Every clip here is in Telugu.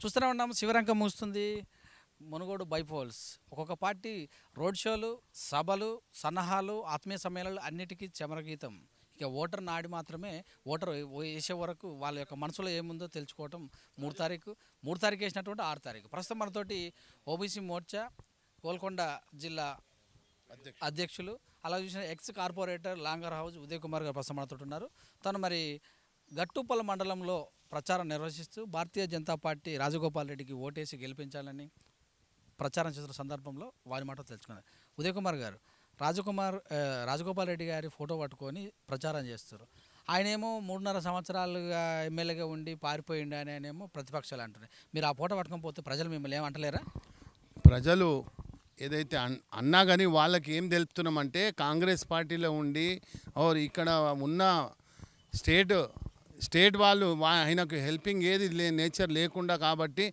చూస్తూనే ఉన్నాము, శివరంకం ముగుస్తుంది. మునుగోడు బైపోల్స్ ఒక్కొక్క పార్టీ రోడ్ షోలు, సభలు, సన్నాహాలు, ఆత్మీయ సమ్మేళనాలు అన్నిటికీ చమరగీతం. ఇక ఓటర్ నాడి మాత్రమే. ఓటర్ వేసే వరకు వాళ్ళ యొక్క మనసులో ఏముందో తెలుసుకోవటం. 3 తారీఖు వేసినటువంటి 6 తారీఖు. ప్రస్తుతం మనతోటి ఓబీసీ మోర్చా గోల్కొండ జిల్లా అధ్యక్షులు, అలా చూసిన ex corporator longer house Uday Kumar గారు ప్రస్తుతం మనతో ఉన్నారు. తను మరి గట్టుపల్ల మండలంలో ప్రచారం నిర్వహిస్తూ భారతీయ జనతా పార్టీ రాజగోపాల్ రెడ్డికి ఓటేసి గెలిపించాలని ప్రచారం చేస్తున్న సందర్భంలో వారి మాట తెలుసుకున్నారు. ఉదయ్ కుమార్ గారు, రాజగోపాల్ రెడ్డి గారి ఫోటో పట్టుకొని ప్రచారం చేస్తారు. ఆయనేమో 3.5 సంవత్సరాలుగా ఎమ్మెల్యేగా ఉండి పారిపోయిండు అని ఆయనేమో ప్రతిపక్షాలు అంటున్నాయి. మీరు ఆ ఫోటో పట్టుకొని పోతే ప్రజలు మిమ్మల్ని ఏమంటలేరా? ప్రజలు ఏదైతే అన్నా కానీ వాళ్ళకి ఏం తెలుపుతున్నామంటే, కాంగ్రెస్ పార్టీలో ఉండి ఇక్కడ ఉన్న స్టేట్ వాళ్ళు ఆయనకు హెల్పింగ్ ఏది నేచర్ లేకుండా, కాబట్టి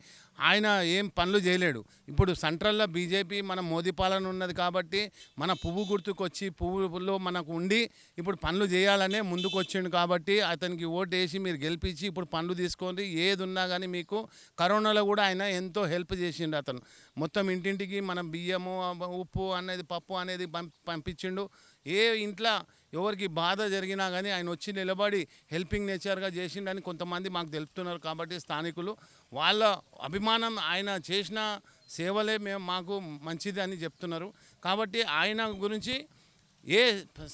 ఆయన ఏం పనులు చేయలేడు. ఇప్పుడు సెంట్రల్లో బీజేపీ మన మోదీ పాలన ఉన్నది కాబట్టి మన పువ్వు గుర్తుకొచ్చి పువ్వులో మనకు ఉండి ఇప్పుడు పనులు చేయాలనే ముందుకు వచ్చిండు. కాబట్టి అతనికి ఓటు వేసి మీరు గెలిపించి ఇప్పుడు పనులు తీసుకోండి. ఏది ఉన్నా కానీ మీకు కరోనాలో కూడా ఆయన ఎంతో హెల్ప్ చేసిండు. అతను మొత్తం ఇంటింటికి మన బియ్యము, ఉప్పు అనేది, పప్పు అనేది పంపించిండు. ఏ ఇంట్లో ఎవరికి బాధ జరిగినా కానీ ఆయన వచ్చి నిలబడి హెల్పింగ్ నేచర్గా చేసిండని కొంతమంది మాకు తెలుపుతున్నారు. కాబట్టి స్థానికులు వాళ్ళ అభిమానం, ఆయన చేసిన సేవలే మాకు మంచిది అని చెప్తున్నారు. కాబట్టి ఆయన గురించి ఏ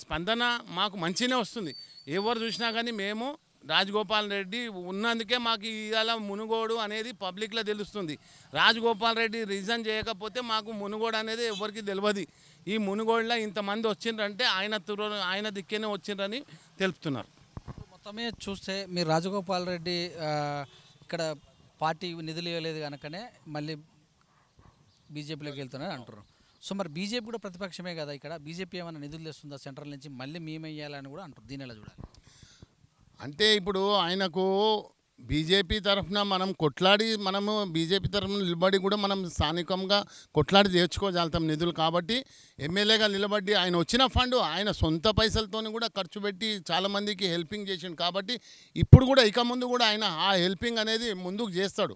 స్పందన మాకు మంచిగానే వస్తుంది. ఎవరు చూసినా కానీ మేము రాజగోపాల్ రెడ్డి ఉన్నందుకే మాకు ఇవాళ మునుగోడు అనేది పబ్లిక్లో తెలుస్తుంది. రాజగోపాల్ రెడ్డి రీజన్ చేయకపోతే మాకు మునుగోడు అనేది ఎవరికి తెలియదు. ఈ మునుగోడులో ఇంతమంది వచ్చిండ్రంటే ఆయన దిక్కేనే వచ్చిండ్రని తెలుపుతున్నారు. మొత్తమే చూస్తే మీరు రాజగోపాల్ రెడ్డి ఇక్కడ పార్టీ నిధులు ఇవ్వలేదు కనుకనే మళ్ళీ బీజేపీలోకి వెళ్తున్నారని అంటారు. సో మరి బీజేపీ కూడా ప్రతిపక్షమే కదా, ఇక్కడ బీజేపీ ఏమైనా నిధులు తెస్తుందా సెంట్రల్ నుంచి, మళ్ళీ మేము వేయాలని కూడా అంటారు. దీని ఎలా చూడాలి అంటే, ఇప్పుడు ఆయనకు బీజేపీ తరఫున మనము బీజేపీ తరఫున నిలబడి కూడా మనం స్థానికంగా కొట్లాడి తెచ్చుకోగలుగుతాం నిధులు. కాబట్టి ఎమ్మెల్యేగా నిలబడి ఆయన వచ్చిన ఫండ్ ఆయన సొంత పైసలతో కూడా ఖర్చు పెట్టి చాలామందికి హెల్పింగ్ చేసిండు. కాబట్టి ఇప్పుడు కూడా ఇక ముందు కూడా ఆయన ఆ హెల్పింగ్ అనేది ముందుకు చేస్తాడు.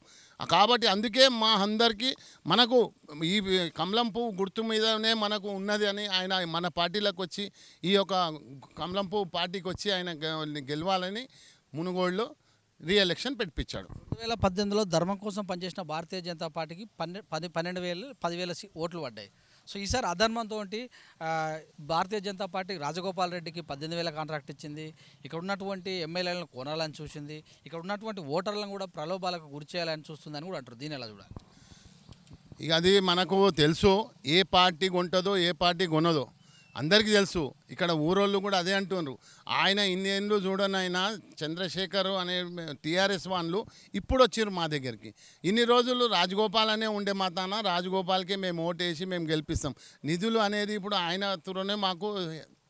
కాబట్టి అందుకే మా అందరికీ మనకు ఈ కమలం పువ్వు గుర్తు మీదనే మనకు ఉన్నది అని ఆయన మన పార్టీలోకి వచ్చి ఈ యొక్క కమలం పువ్వు పార్టీకి వచ్చి ఆయన గెలవాలని మునుగోడులో రీఎలక్షన్ పెట్టించాడు. 2018లో ధర్మం కోసం పనిచేసిన భారతీయ జనతా పార్టీకి 10,000 ఓట్లు పడ్డాయి. సో ఈసారి అధర్మంతో భారతీయ జనతా పార్టీ రాజగోపాల్ రెడ్డికి 18,000 కాంట్రాక్ట్ ఇచ్చింది. ఇక్కడ ఉన్నటువంటి ఎమ్మెల్యేలను కొనాలని చూసింది. ఇక్కడ ఉన్నటువంటి ఓటర్లను కూడా ప్రలోభాలకు గురి చేయాలని చూస్తుందని కూడా అంటారు. దీని ఎలా చూడాలి? ఇక అది మనకు తెలుసు, ఏ పార్టీ కొంటుందో ఏ పార్టీ కొనదో అందరికీ తెలుసు. ఇక్కడ ఊరోళ్ళు కూడా అదే అంటున్నారు. ఆయన ఇన్నేళ్ళు చూడనైనా చంద్రశేఖర్ అనే టీఆర్ఎస్ వాళ్ళు ఇప్పుడు వచ్చారు మా దగ్గరికి. ఇన్ని రోజులు రాజగోపాల్ అనే ఉండే మాతాన రాజగోపాల్కే మేము ఓటేసి మేము గెలిపిస్తాం. నిధులు అనేది ఇప్పుడు ఆయన త్వరనే మాకు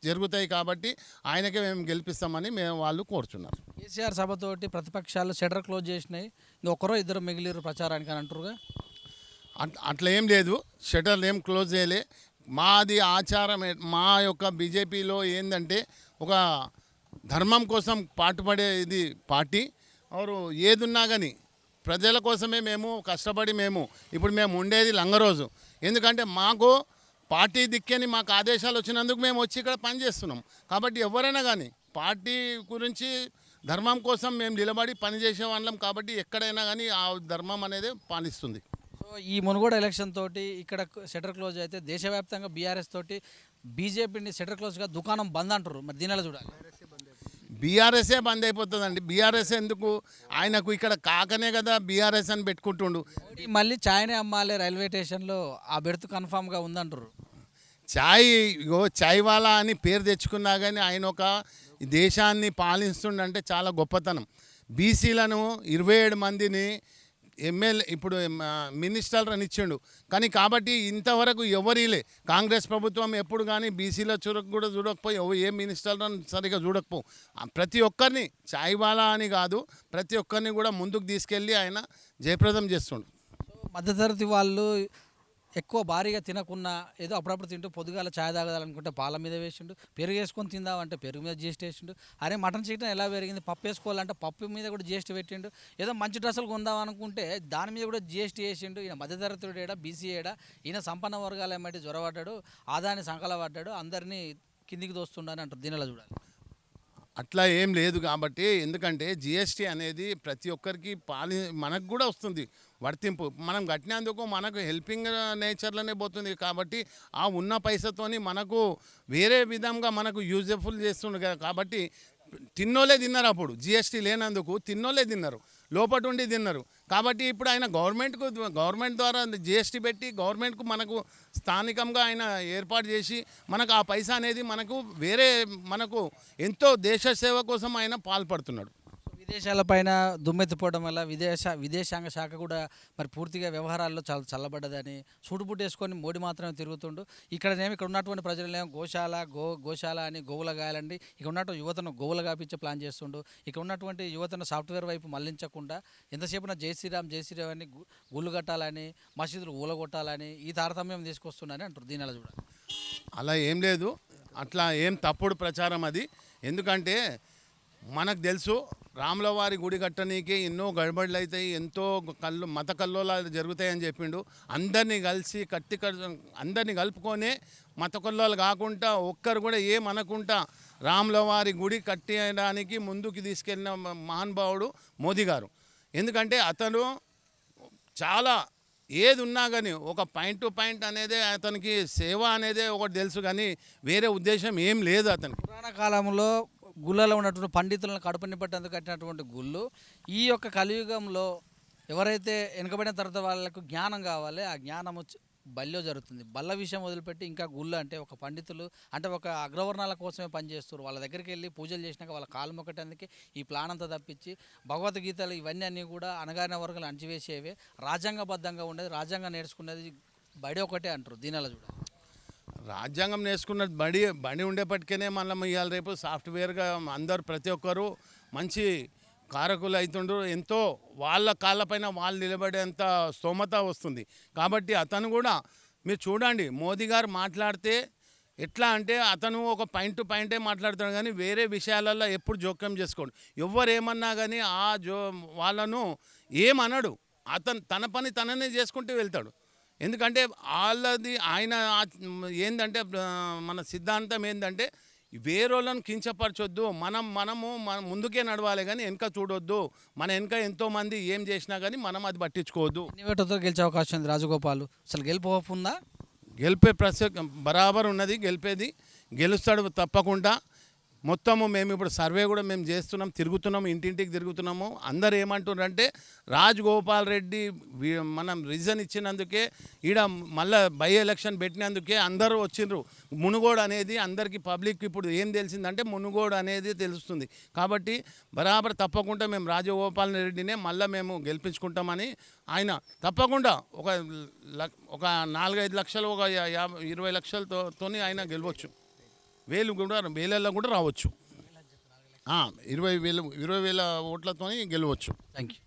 జరుగుతాయి కాబట్టి ఆయనకే మేము గెలిపిస్తామని వాళ్ళు కోరుతున్నారు. కేసీఆర్ సభతోటి ప్రతిపక్షాలు షటర్ క్లోజ్ చేసినాయి. ఒకరో ఇద్దరు మిగిలిరు ప్రచారానికి అని అంటారుగా. అట్లా ఏం లేదు, షటర్ ఏం క్లోజ్ చేయలే. మాది ఆచారం, మా యొక్క బీజేపీలో ఏంటంటే ఒక ధర్మం కోసం పాటుపడేది పార్టీ. ఏదున్నా కానీ ప్రజల కోసమే మేము కష్టపడి ఇప్పుడు మేము ఉండేది లంగరోజు. ఎందుకంటే మాకు పార్టీ దిక్కని మాకు ఆదేశాలు వచ్చినందుకు మేము వచ్చి ఇక్కడ పనిచేస్తున్నాం. కాబట్టి ఎవరైనా కానీ పార్టీ గురించి ధర్మం కోసం మేము నిలబడి పనిచేసే వాళ్ళం. కాబట్టి ఎక్కడైనా కానీ ఆ ధర్మం అనేది పాలిస్తుంది. సో ఈ మునుగోడు ఎలక్షన్ తోటి ఇక్కడ షటర్ క్లోజ్ అయితే దేశవ్యాప్తంగా బీఆర్ఎస్ తోటి బీజేపీని షటర్ క్లోజ్గా దుకాణం బంద్ అంటారు. మరి దీని ఎలా చూడాలి? బీఆర్ఎస్ఏ బంద్ అయిపోతుందండి. బీఆర్ఎస్ ఎందుకు, ఆయనకు ఇక్కడ కాకనే కదా బీఆర్ఎస్ అని పెట్టుకుంటుండు. మళ్ళీ ఛాయ్నే అమ్మాలి రైల్వే స్టేషన్లో, ఆ బెర్త్ కన్ఫామ్గా ఉందంటారు. చాయ్ వాలా అని పేరు తెచ్చుకున్నా కానీ ఆయన ఒక దేశాన్ని పాలిస్తుండంటే చాలా గొప్పతనం. బీసీలను 27 మందిని ఇప్పుడు మినిస్టర్లను ఇచ్చిండు. కానీ కాబట్టి ఇంతవరకు ఎవరిలే కాంగ్రెస్ ప్రభుత్వం ఎప్పుడు కానీ బీసీల చురకు కూడా చూడకపోయి ఏ మినిస్టర్లను సరిగా చూడకపోవు. ప్రతి ఒక్కరిని చాయ్వాలా అని కాదు, ప్రతి ఒక్కరిని కూడా ముందుకు తీసుకెళ్ళి ఆయన జయప్రదం చేస్తుండు. మధ్యతరగతి వాళ్ళు ఎక్కువ భారీగా తినకున్నా ఏదో అప్పుడప్పుడు తింటూ పొద్దుగాల ఛాయ్ తాగాలనుకుంటే పాల మీద వేసిండు, పెరుగు వేసుకొని తిందామంటే పెరుగు మీద జీఎస్టీ వేసిండు. అరే మటన్ చికెన్ ఎలా పెరిగింది, పప్పు వేసుకోవాలంటే పప్పు మీద కూడా జీఎస్టీ పెట్టిండు. ఏదో మంచి డ్రెస్సులు కొందాం అనుకుంటే దాని మీద కూడా జీఎస్టీ వేసిండు. ఈయన మధ్యతరగతి ఏడా, బీసీ ఏడా, ఈయన సంపన్న వర్గాలు ఏమంటే జ్వరపడ్డాడు, ఆదాయాన్ని సంకలపడ్డాడు, అందరినీ కిందికి దోస్తుండని అంటారు. దీనిలా చూడాలి. అట్లా ఏం లేదు కాబట్టి, ఎందుకంటే జిఎస్టీ అనేది ప్రతి ఒక్కరికి మనకు కూడా వస్తుంది వర్తింపు. మనం కట్టినందుకు మనకు హెల్పింగ్ నేచర్లోనే పోతుంది కాబట్టి ఆ ఉన్న పైసతోని మనకు వేరే విధంగా మనకు యూజ్ఫుల్ చేస్తుండే కదా. కాబట్టి తిన్నోళ్ళే తిన్నారు, అప్పుడు జిఎస్టీ లేనందుకు తిన్నోళ్ళే తిన్నారు, లోపట ఉండి తిన్నారు. కాబట్టి ఇప్పుడు ఆయన గవర్నమెంట్ ద్వారా జిఎస్టీ పెట్టి గవర్నమెంట్కు మనకు స్థానికంగా ఆయన ఏర్పాటు చేసి మనకు ఆ పైసా అనేది మనకు వేరే మనకు ఎంతో దేశ సేవ కోసం ఆయన పాల్పడుతున్నాడు. విదేశాలపైన దుమ్మెత్తిపోవడం వల్ల విదేశాంగ శాఖ కూడా మరి పూర్తిగా వ్యవహారాల్లో చాలా చల్లబడ్డదని సూటుబుట్టు వేసుకొని మోడీ మాత్రమే తిరుగుతుండు. ఇక్కడ ఉన్నటువంటి ప్రజలనేమో గోశాల అని గోవుల గాయాలండి, ఇక్కడ ఉన్నటువంటి యువతను గోవులు గాపించే ప్లాన్ చేస్తుండు. ఇక్కడ ఉన్నటువంటి యువతను సాఫ్ట్వేర్ వైపు మళ్లించకుండా ఎంతసేపున జై శ్రీరామ్ అని గుళ్ళు కట్టాలని, మసీదులు ఊలగొట్టాలని ఈ తారతమ్యం తీసుకొస్తుందని అంటారు. దీని అలా చూడాలి. అలా ఏం లేదు, అట్లా ఏం తప్పుడు ప్రచారం అది. ఎందుకంటే మనకు తెలుసు రాముల వారి గుడి కట్టనీకి ఎన్నో గడబడులు అవుతాయి, ఎంతో మత కల్లోలాలు జరుగుతాయని చెప్పిండు. అందరినీ కలిసి అందరినీ కలుపుకొనే మత కల్లోలు కాకుండా ఒక్కరు కూడా ఏమనకుండా రాముల వారి గుడి కట్టడానికి ముందుకు తీసుకెళ్ళిన మహానుభావుడు మోదీ గారు. ఎందుకంటే అతను చాలా ఏది ఉన్నా కానీ ఒక పాయింట్ టు పాయింట్ అనేదే అతనికి సేవ అనేదే ఒకటి తెలుసు, కానీ వేరే ఉద్దేశం ఏం లేదు అతనికి. పురాణ కాలంలో గుళ్ళలో ఉన్నటువంటి పండితులను కడుపు నింపేందుకు కట్టినటువంటి గుళ్ళు ఈ యొక్క కలియుగంలో ఎవరైతే వెనుకబడిన తర్వాత వాళ్ళకు జ్ఞానం కావాలి, ఆ జ్ఞానం బల్లో జరుగుతుంది. బల్ల విషయం వదిలిపెట్టి ఇంకా గుళ్ళు అంటే ఒక పండితులు అంటే ఒక అగ్రవర్ణాల కోసమే పనిచేస్తారు. వాళ్ళ దగ్గరికి వెళ్ళి పూజలు చేసినాక వాళ్ళ కాలు మొక్కటానికి ఈ ప్లాన్ అంతా తప్పించి భగవద్గీతలు ఇవన్నీ అన్నీ కూడా అణగారిన వర్గాలు అణచివేసేవే, రాజ్యాంగబద్ధంగా ఉండేది, రాజ్యాంగం నేర్చుకునేది బడి ఒకటే అంటారు. దీనిలా చూడాలి. రాజ్యాంగం నేర్చుకున్నది బడి ఉండేపటికనే మనం ఇవాళ రేపు సాఫ్ట్వేర్గా అందరు ప్రతి ఒక్కరు మంచి కారకులు అవుతుండ్రు, ఎంతో వాళ్ళ కాళ్ళపైన వాళ్ళు నిలబడేంత స్తోమత వస్తుంది. కాబట్టి అతను కూడా మీరు చూడండి, మోదీ గారు మాట్లాడితే ఎట్లా అంటే అతను ఒక పాయింట్ టు పాయింటే మాట్లాడతాడు, కానీ వేరే విషయాలలో ఎప్పుడు జోక్యం చేసుకోండి. ఎవరు ఏమన్నా కానీ వాళ్ళను ఏమనడు, అతను తన పని తననే చేసుకుంటూ వెళ్తాడు. ఎందుకంటే వాళ్ళది ఆయన ఏంటంటే మన సిద్ధాంతం ఏంటంటే వేరేళ్ళను కించపరచొద్దు, మనము ముందుకే నడవాలి కానీ వెనక చూడొద్దు, మన వెనక ఎంతోమంది ఏం చేసినా కానీ మనం అది పట్టించుకోవద్దు. గెలిచే అవకాశం ఉంది రాజగోపాల్, అసలు గెలుపుందా? గెలిపే బరాబర్ ఉన్నది, గెలుస్తాడు తప్పకుండా. మొత్తము మేము ఇప్పుడు సర్వే కూడా మేము చేస్తున్నాం, తిరుగుతున్నాము, ఇంటింటికి తిరుగుతున్నాము. అందరు ఏమంటున్నారంటే రాజగోపాల్ రెడ్డి మనం రీజన్ ఇచ్చినందుకే ఈడ మళ్ళీ బై ఎలక్షన్ పెట్టినందుకే అందరూ వచ్చిండ్రు. మునుగోడు అనేది అందరికీ పబ్లిక్ ఇప్పుడు ఏం తెలిసిందంటే మునుగోడు అనేది తెలుస్తుంది. కాబట్టి బరాబర్ తప్పకుండా మేము రాజగోపాల్ రెడ్డినే మళ్ళీ మేము గెలిపించుకుంటామని ఆయన తప్పకుండా ఒక 4-5 లక్షలు ఒక 20 లక్షలతోని ఆయన గెలవచ్చు. వేలల్లో కూడా రావచ్చు, 20,000 ఓట్లతో గెలవచ్చు. Thank you.